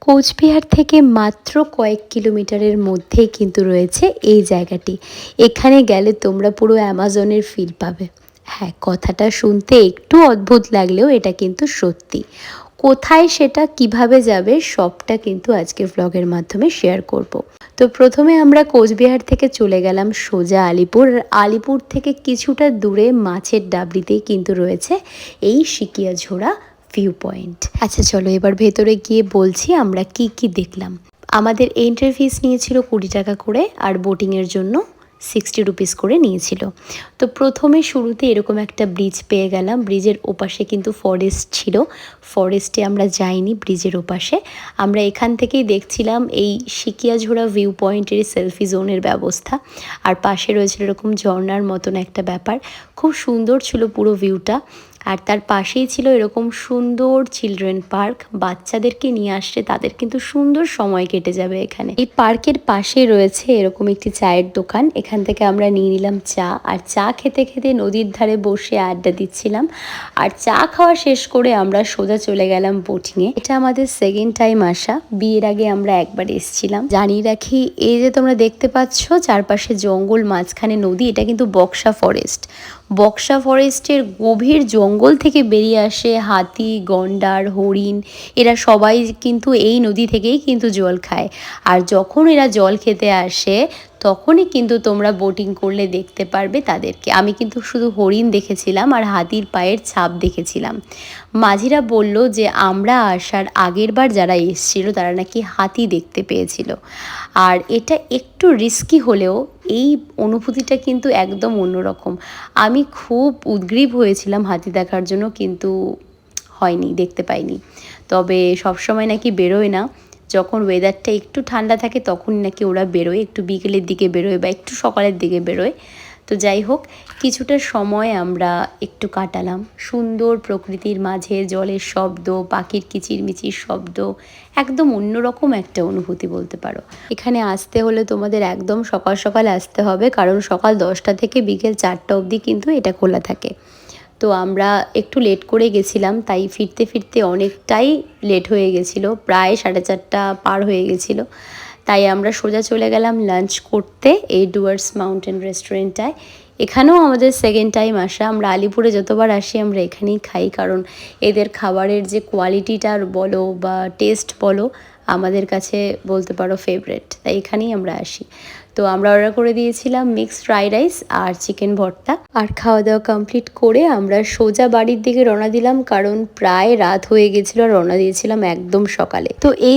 কোচবিহার থেকে মাত্র কয়েক কিলোমিটারের মধ্যেই কিন্তু রয়েছে এই জায়গাটি। এখানে গেলে তোমরা পুরো অ্যামাজনের ফিল পাবে। হ্যাঁ, কথাটা শুনতে একটু অদ্ভুত লাগলেও এটা কিন্তু সত্যি। কোথায় সেটা, কিভাবে যাবে, সবটা কিন্তু আজকে ভ্লগের মাধ্যমে শেয়ার করব। তো প্রথমে আমরা কোচবিহার থেকে চলে গেলাম সোজা আলিপুর। আর আলিপুর থেকে কিছুটা দূরে মাছের ডাবরিতেই কিন্তু রয়েছে এই সিকিয়াঝোড়া ভিউ পয়েন্ট। আচ্ছা চলো এবার ভেতরে গিয়ে বলছি আমরা কি কি দেখলাম। আমাদের এন্ট্রি ফিস নিয়েছিল 20 টাকা করে, আর বোটিংয়ের জন্য 60 রুপিস করে নিয়েছিল। তো প্রথমে শুরুতে এরকম একটা ব্রিজ পেয়ে গেলাম। ব্রিজের ওপাশে কিন্তু ফরেস্ট ছিল। ফরেস্টে আমরা যাইনি, ব্রিজের ওপাশে আমরা এখান থেকেই দেখছিলাম এই সিকিয়াঝোড়া ভিউ পয়েন্টের সেলফি জোনের ব্যবস্থা। আর পাশে রয়েছিল এরকম ঝর্ণার মতন একটা ব্যাপার, খুব সুন্দর ছিল পুরো ভিউটা। আর তার পাশেই ছিল এরকম সুন্দর চিলড্রেন পার্ক, বাচ্চাদেরকে নিয়ে আসছে, তাদের কিন্তু সুন্দর সময় কেটে যাবে এখানে। এই পার্কের পাশে রয়েছে এরকম একটি চায়ের দোকান, এখান থেকে আমরা নিয়ে নিলাম চা। আর চা খেতে খেতে নদীর ধারে বসে আড্ডা দিচ্ছিলাম। আর চা খাওয়া শেষ করে আমরা সোজা চলে গেলাম বোটিংয়ে। এটা আমাদের সেকেন্ড টাইম আসা, বিয়ের আগে আমরা একবার এসেছিলাম। জানিয়ে রাখি, এই যে তোমরা দেখতে পাচ্ছ চারপাশে জঙ্গল, মাঝখানে নদী, এটা কিন্তু বক্সা ফরেস্ট। বক্সা ফরেস্টের গভীর জঙ্গল থেকে বেরিয়ে আসে হাতি, গন্ডার, হরিণ, এরা সবাই কিন্তু এই নদী থেকেই কিন্তু জল খায়। আর যখন এরা জল খেতে আসে তখনই কিন্তু তোমরা বোটিং করলে দেখতে পারবে তাদেরকে। আমি কিন্তু শুধু হরিণ দেখেছিলাম আর হাতির পায়ের ছাপ দেখেছিলাম। মাঝিরা বলল যে আমরা আসার আগের বার যারা এসেছিল তারা নাকি হাতি দেখতে পেয়েছিল। আর এটা একটু রিস্কি হলেও এই অনুভূতিটা কিন্তু একদম অন্যরকম। আমি খুব উদগ্রীব হয়েছিলাম হাতি দেখার জন্য, কিন্তু হয়নি, দেখতে পাইনি। তবে সবসময় নাকি বেরোয় না, যখন ওয়েদারটা একটু ঠান্ডা থাকে তখনই নাকি ওরা বেরোয়, একটু বিকেলের দিকে বেরোয় বা একটু সকালের দিকে বেরোয়। তো যাই হোক, কিছুটা সময় আমরা একটু কাটালাম সুন্দর প্রকৃতির মাঝে, জলের শব্দ, পাখির কিচিরমিচির শব্দ, একদম অন্যরকম একটা অনুভূতি বলতে পারো। এখানে আসতে হলে তোমাদের একদম সকাল সকাল আসতে হবে, কারণ সকাল 10টা থেকে বিকেল 4টা অবধি কিন্তু এটা খোলা থাকে। তো আমরা একটু লেট করে গেছিলাম, তাই ফিরতে ফিরতে অনেকটাই লেট হয়ে গেছিলো, প্রায় 4:30 পার হয়ে গেছিলো। তাই আমরা সোজা চলে গেলাম লাঞ্চ করতে এই ডুয়ার্স মাউন্টেন রেস্টুরেন্টটায়। এখানেও আমাদের সেকেন্ড টাইম আসা। আমরা আলিপুরে যতবার আসি আমরা এখানেই খাই, কারণ এদের খাবারের যে কোয়ালিটিটা বলো বা টেস্ট বলো আমাদের কাছে বলতে পারো ফেভারেট, তাই এখানেই আমরা আসি। তো আমরা অর্ডার করে দিয়েছিলাম মিক্সড ফ্রাইড রাইস আর চিকেন ভর্তা। আর খাওয়া দাওয়া কমপ্লিট করে আমরা সোজা বাড়ির দিকে রওনা দিলাম, কারণ প্রায় রাত হয়ে গেছিলো, রওনা দিয়েছিলাম একদম সকালে। তো এই